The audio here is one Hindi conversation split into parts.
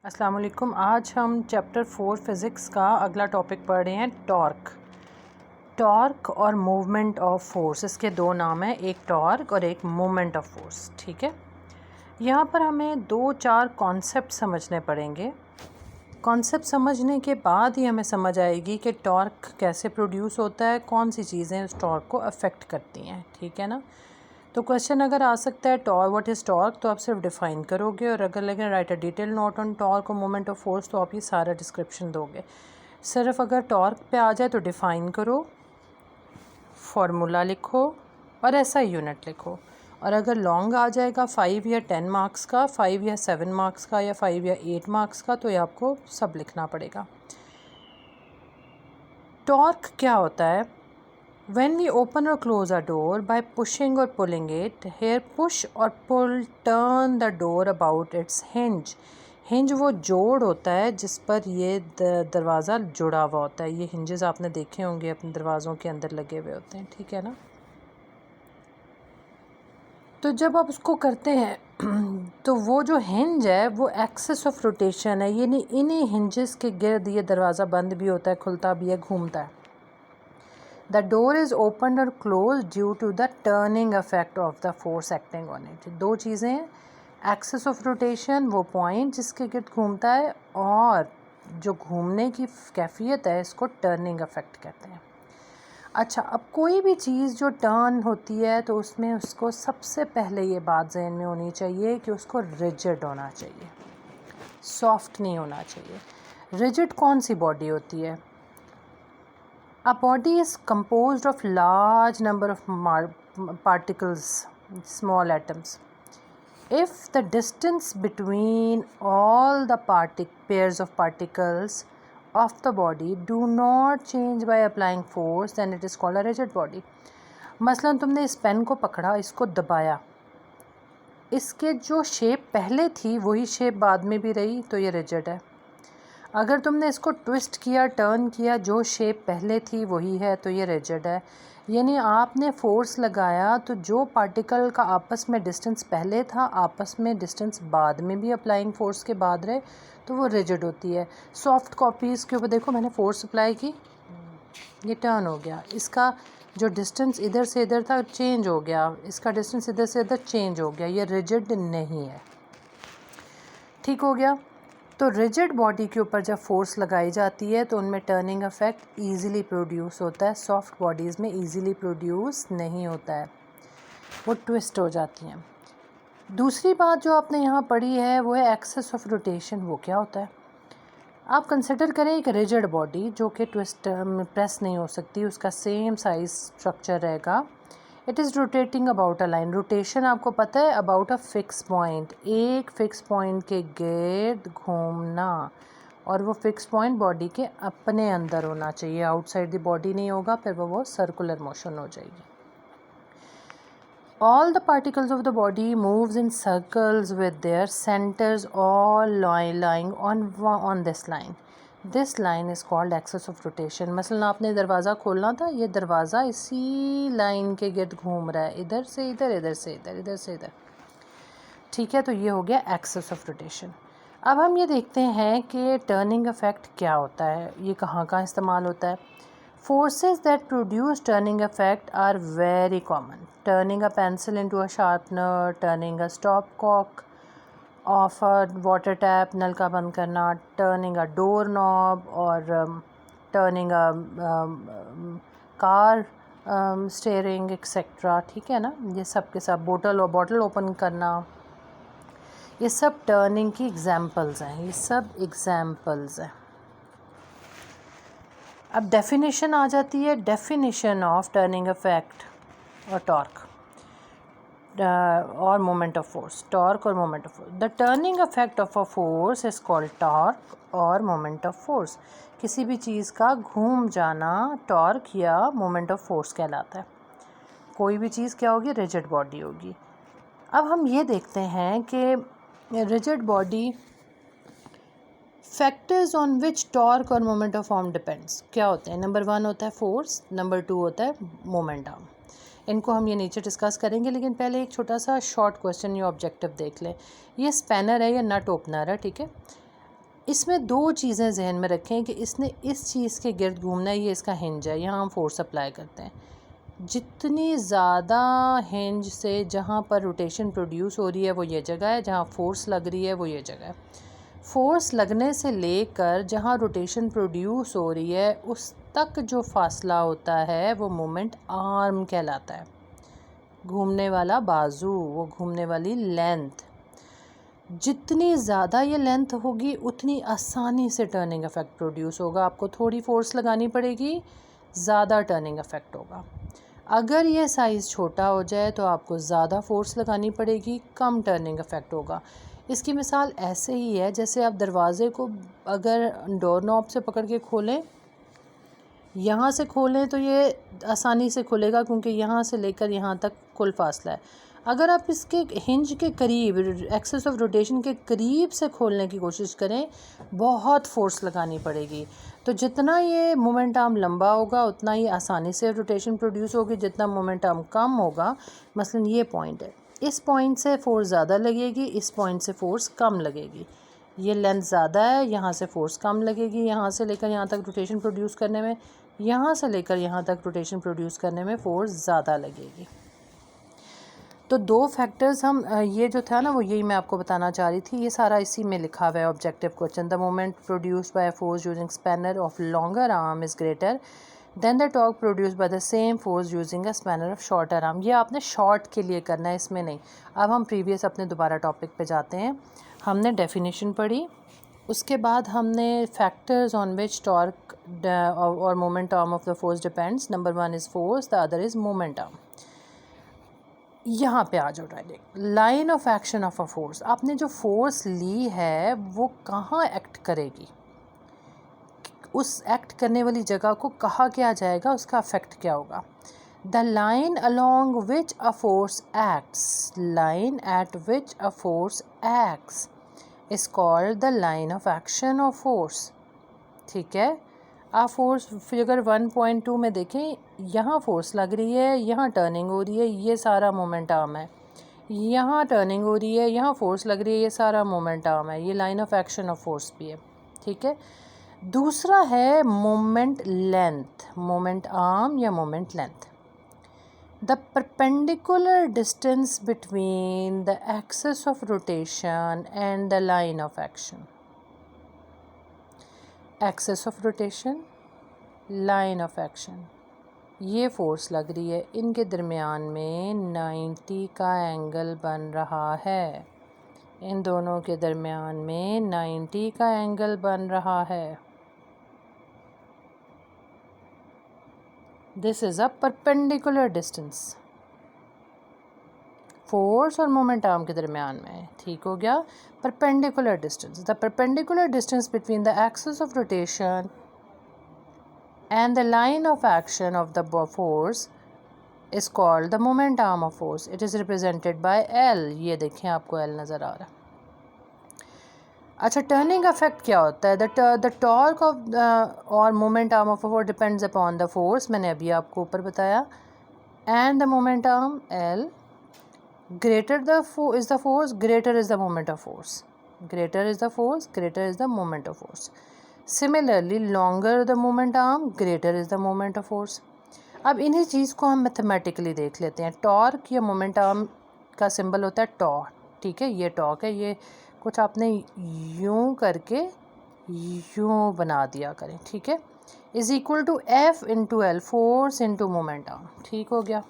अस्सलाम वालेकुम। आज हम चैप्टर 4 फ़िज़िक्स का अगला टॉपिक पढ़ रहे हैं, टॉर्क। टॉर्क और मूवमेंट ऑफ फोर्स, इसके दो नाम हैं, एक टॉर्क और एक मूवमेंट ऑफ फोर्स। ठीक है, यहाँ पर हमें 2-4 कॉन्सेप्ट समझने पड़ेंगे। कॉन्सेप्ट समझने के बाद ही हमें समझ आएगी कि टॉर्क कैसे प्रोड्यूस होता है, कौन सी चीज़ें उस टॉर्क को अफेक्ट करती हैं। ठीक है ना। तो क्वेश्चन अगर आ सकता है टॉर्क, व्हाट इज़ टॉर्क, तो आप सिर्फ डिफ़ाइन करोगे, और अगर लगे right a detail note on torque और मोमेंट ऑफ फोर्स, तो आप ये सारा डिस्क्रिप्शन दोगे। सिर्फ अगर टॉर्क पे आ जाए तो डिफ़ाइन करो, फार्मूला लिखो और ऐसा यूनिट लिखो। और अगर लॉन्ग आ जाएगा 5 या 10 मार्क्स का, 5 या 7 मार्क्स का, या 5 या 8 मार्क्स का, तो ये आपको सब लिखना पड़ेगा। टॉर्क क्या होता है? When we open or close a door by pushing or pulling it, here push or pull turn the door about its hinge. Hinge वो जोड़ होता है जिस पर ये दरवाज़ा जुड़ा हुआ होता है। ये हिंजेस आपने देखे होंगे, अपने दरवाज़ों के अंदर लगे हुए होते हैं। ठीक है ना। तो जब आप उसको करते हैं तो वो जो हिंज है वो एक्सिस ऑफ रोटेशन है, यानी इन्हीं हिंजेस के गिर्द ये दरवाज़ा बंद भी होता है, खुलता भी है, घूमता है। The door is opened or closed due to the turning effect of the force acting on it. दो चीज़ें हैं, एक्सिस ऑफ रोटेशन वो पॉइंट जिसके गिर्द घूमता है, और जो घूमने की कैफियत है इसको टर्निंग इफेक्ट कहते हैं। अच्छा, अब कोई भी चीज़ जो टर्न होती है तो उसमें उसको सबसे पहले ये बात जहन में होनी चाहिए कि उसको रिजिड होना चाहिए, सॉफ्ट नहीं होना चाहिए। रिजिड कौन सी बॉडी होती है? A body is composed of large number of particles, small atoms. If the distance between all the pairs of particles of the body do not change by applying force, then it is called a rigid body. मसलन तुमने इस पेन को पकड़ा, इसको दबाया, इसके जो शेप पहले थी वही शेप बाद में भी रही, तो ये रिजिड है। अगर तुमने इसको ट्विस्ट किया, टर्न किया, जो शेप पहले थी वही है, तो ये रिजिड है। यानी आपने फोर्स लगाया तो जो पार्टिकल का आपस में डिस्टेंस पहले था, आपस में डिस्टेंस बाद में भी अप्लाइंग फोर्स के बाद रहे, तो वो रिजिड होती है। सॉफ्ट कॉपीज़ के ऊपर देखो, मैंने फोर्स अप्लाई की, ये टर्न हो गया, इसका जो डिस्टेंस इधर से इधर था चेंज हो गया, इसका डिस्टेंस इधर से इधर चेंज हो गया, ये रिजिड नहीं है। ठीक हो गया। तो रिजिड बॉडी के ऊपर जब फोर्स लगाई जाती है तो उनमें टर्निंग इफेक्ट इजीली प्रोड्यूस होता है। सॉफ्ट बॉडीज़ में इजीली प्रोड्यूस नहीं होता है, वो ट्विस्ट हो जाती हैं। दूसरी बात जो आपने यहाँ पढ़ी है वो है एक्सिस ऑफ रोटेशन। वो क्या होता है? आप कंसिडर करें एक रिजिड बॉडी जो कि ट्विस्ट प्रेस नहीं हो सकती, उसका सेम साइज स्ट्रक्चर रहेगा। It is rotating about a line. Rotation आपको पता है, अबाउट अ फिक्स पॉइंट, एक फिक्स पॉइंट के गिर्द घूमना, और वो फिक्स पॉइंट बॉडी के अपने अंदर होना चाहिए, आउटसाइड द बॉडी नहीं होगा, फिर वो सर्कुलर मोशन हो जाएगी। All the particles of the body moves in circles with their centers all lying on this line. This line is called axis of rotation. मसलन आपने दरवाज़ा खोलना था, ये दरवाज़ा इसी लाइन के गिर्द घूम रहा है, इधर से इधर, इधर से इधर, इधर से इधर। ठीक है, तो ये हो गया एक्सिस ऑफ रोटेशन। अब हम ये देखते हैं कि टर्निंग इफेक्ट क्या होता है, ये कहाँ कहाँ इस्तेमाल होता है। Forces that produce turning effect are very common. Turning a pencil into a sharpener, turning a stopcock of a water tap, नल का बंद करना, turning a doorknob, और turning a car steering, etc. ठीक है ना। ये सब के सब, बॉटल ओपन करना, ये सब टर्निंग की एग्जाम्पल्स हैं, ये सब एग्जाम्पल्स हैं। अब डेफिनेशन आ जाती है, डेफिनेशन ऑफ टर्निंग इफेक्ट और टॉर्क और मोमेंट ऑफ फोर्स। टॉर्क और moment of force, the turning effect of a force is called torque और मोमेंट ऑफ फोर्स। किसी भी चीज़ का घूम जाना टॉर्क या मोमेंट ऑफ फोर्स कहलाता है। कोई भी चीज़ क्या होगी? रिजिड बॉडी होगी। अब हम ये देखते हैं कि rigid body factors on which torque और मोमेंट ऑफ फॉर्म डिपेंड्स क्या होते हैं। नंबर 1 होता है फोर्स, नंबर 2 होता है मोमेंटम। इनको हम ये नीचे डिस्कस करेंगे, लेकिन पहले एक छोटा सा शॉर्ट क्वेश्चन या ऑब्जेक्टिव देख लें। ये स्पैनर है या नट ओपनर है, ठीक है। इसमें दो चीज़ें जहन में रखें कि इसने इस चीज़ के गिर्द घूमना है, ये इसका हिंज है, यहाँ हम फोर्स अप्लाई करते हैं। जितनी ज़्यादा हिंज से जहाँ पर रोटेशन प्रोड्यूस हो रही है वो ये जगह है, जहाँ फोर्स लग रही है वो ये जगह है। फोर्स लगने से लेकर जहाँ रोटेशन प्रोड्यूस हो रही है उस तक जो फासला होता है वो मोमेंट आर्म कहलाता है। घूमने वाला बाजू, वो घूमने वाली लेंथ। जितनी ज़्यादा ये लेंथ होगी उतनी आसानी से टर्निंग इफ़ेक्ट प्रोड्यूस होगा। आपको थोड़ी फोर्स लगानी पड़ेगी, ज़्यादा टर्निंग इफ़ेक्ट होगा। अगर ये साइज़ छोटा हो जाए तो आपको ज़्यादा फोर्स लगानी पड़ेगी, कम टर्निंग इफ़ेक्ट होगा। इसकी मिसाल ऐसे ही है जैसे आप दरवाज़े को अगर डोर नॉब से पकड़ के खोलें, यहाँ से खोलें तो ये आसानी से खुलेगा क्योंकि यहाँ से लेकर यहाँ तक कुल फासला है। अगर आप इसके हिंज के करीब, एक्सेस ऑफ रोटेशन के करीब से खोलने की कोशिश करें, बहुत फोर्स लगानी पड़ेगी। तो जितना ये मोमेंट आर्म लंबा होगा उतना ही आसानी से रोटेशन प्रोड्यूस होगी। जितना मोमेंट आर्म कम होगा, मसलन ये पॉइंट है, इस पॉइंट से फोर्स ज़्यादा लगेगी, इस पॉइंट से फोर्स कम लगेगी। ये लेंथ ज़्यादा है, यहाँ से फोर्स कम लगेगी, यहाँ से लेकर यहाँ तक रोटेशन प्रोड्यूस करने में, यहाँ से लेकर यहाँ तक रोटेशन प्रोड्यूस करने में फ़ोर्स ज़्यादा लगेगी। तो दो फैक्टर्स हम ये जो था ना वो यही मैं आपको बताना चाह रही थी। ये सारा इसी में लिखा हुआ है objective question. The moment produced by force using spanner of longer arm is greater than the torque produced by the same force using a spanner of shorter arm. ये आपने शॉर्ट के लिए करना है, इसमें नहीं। अब हम प्रीवियस अपने दोबारा टॉपिक पे जाते हैं। हमने डेफिनेशन पढ़ी, उसके बाद हमने फैक्टर्स ऑन विच टॉर्क और moment arm of the force depends. Number 1 is force, the other is moment arm. यहाँ पे आ जाओ direct. Line of action of a force. आपने जो फोर्स ली है वो कहाँ एक्ट करेगी, उस एक्ट करने वाली जगह को कहा क्या जाएगा, उसका अफेक्ट क्या होगा। The line along which a force acts, line at which a force acts is called the line of action of force. ठीक है। आप फोर्स फिगर 1.2 में देखें, यहाँ फोर्स लग रही है, यहाँ टर्निंग हो रही है, ये सारा मोमेंट आर्म है। यहाँ टर्निंग हो रही है, यहाँ फोर्स लग रही है, ये सारा मोमेंट आर्म है। ये line of action of force भी है। ठीक है। दूसरा है मोमेंट लेंथ, मोमेंट आर्म या moment length. The perpendicular distance between the axis of rotation and the line of action. Axis of rotation, line of action, ये फोर्स लग रही है, इनके दरमियान में 90 का एंगल बन रहा है। इन दोनों के दरमियान में 90 का एंगल बन रहा है। This is a perpendicular distance, force और मोमेंट आर्म के दरमियान में। ठीक हो गया। Perpendicular distance, the perpendicular distance between the axis of rotation and the line of action of the force is called the moment arm of force. It is represented by L. ये देखें, आपको L नज़र आ रहा है। अच्छा, टर्निंग इफेक्ट क्या होता है? द टॉर्क ऑफ और moment arm of force depends upon the force, मैंने अभी आपको ऊपर बताया, and the moment arm L। Greater the is the force, greater is the moment of force. Greater is the force, greater is the moment of force. Similarly, longer the moment arm, greater is the moment of force. अब इन्हीं चीज़ को हम मैथमेटिकली देख लेते हैं। टॉर्क या मोमेंट आर्म का सिंबल होता है टॉर्क। ठीक है, ये टॉर्क है, ये कुछ आपने यूं करके यूं बना दिया करें। ठीक है, is equal to F into L, force into moment arm. ठीक हो गया।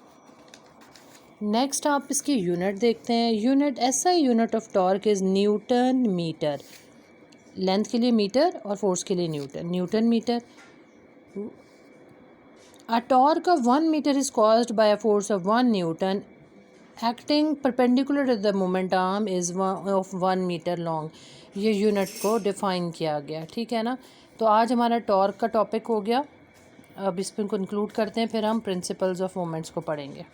नेक्स्ट आप इसकी यूनिट देखते हैं। Unit, SI unit of torque is newton metre. Length के लिए मीटर और फोर्स के लिए newton, newton metre. A torque of 1 metre is caused by a force of 1 newton acting perpendicular to the moment arm is of 1 metre long. ये यूनिट को डिफाइन किया गया। ठीक है ना। तो आज हमारा टॉर्क का टॉपिक हो गया। अब इस पर कंक्लूड करते हैं, फिर हम प्रिंसिपल्स ऑफ मोमेंट्स को पढ़ेंगे।